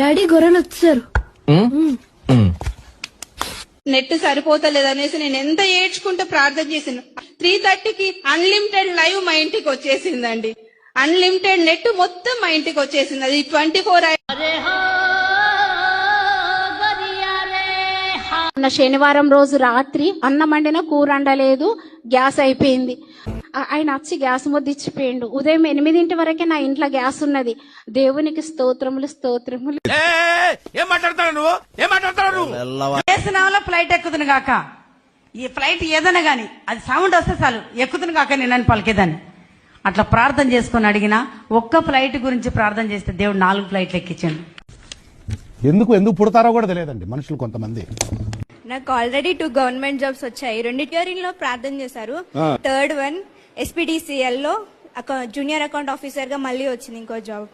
Daddy గొర్రెలు వచ్చారు. Net సరిపోతలేదనేసి నేను ఎంత ఏడ్చుకుంటూ ప్రార్థన చేసాను. 3:30కి అన్లిమిటెడ్ లైవ్ మా ఇంటికి వచ్చేసిందండి. అన్లిమిటెడ్ నెట్ మొత్తం మా ఇంటికి వచ్చేసింది. అది 24 శనివారం రోజు రాత్రి అన్నం వండిన కూర వండలేదు, గ్యాస్ అయిపోయింది. ఆయన వచ్చి గ్యాస్ ముద్దిచ్చిపోయిండు. ఉదయం 8 వరకే నా ఇంట్లో గ్యాస్ ఉన్నది. దేవునికి స్తోత్రములు స్తోత్రములు. ఫ్లైట్ ఎక్కుతును గాక, ఈ ఫ్లైట్ ఏదైనా గాని అది సౌండ్ వస్తే చాలు ఎక్కుతును గాక నేను పలికేదాన్ని. అట్లా ప్రార్థన చేసుకుని అడిగినా ఒక్క ఫ్లైట్ గురించి ప్రార్థన చేస్తే దేవుడు 4 ఫ్లైట్లు ఎక్కించాడు. ఎందుకు పుడతారో కూడా తెలియదండి మనుషులు కొంతమంది. నాకు ఆల్రెడీ 2 గవర్నమెంట్ జాబ్స్ వచ్చాయి. 2 లో ప్రార్థన చేశారు. థర్డ్ వన్ SPDCL లో జూనియర్ అకౌంట్ ఆఫీసర్ గా మళ్ళీ వచ్చింది ఇంకో జాబ్.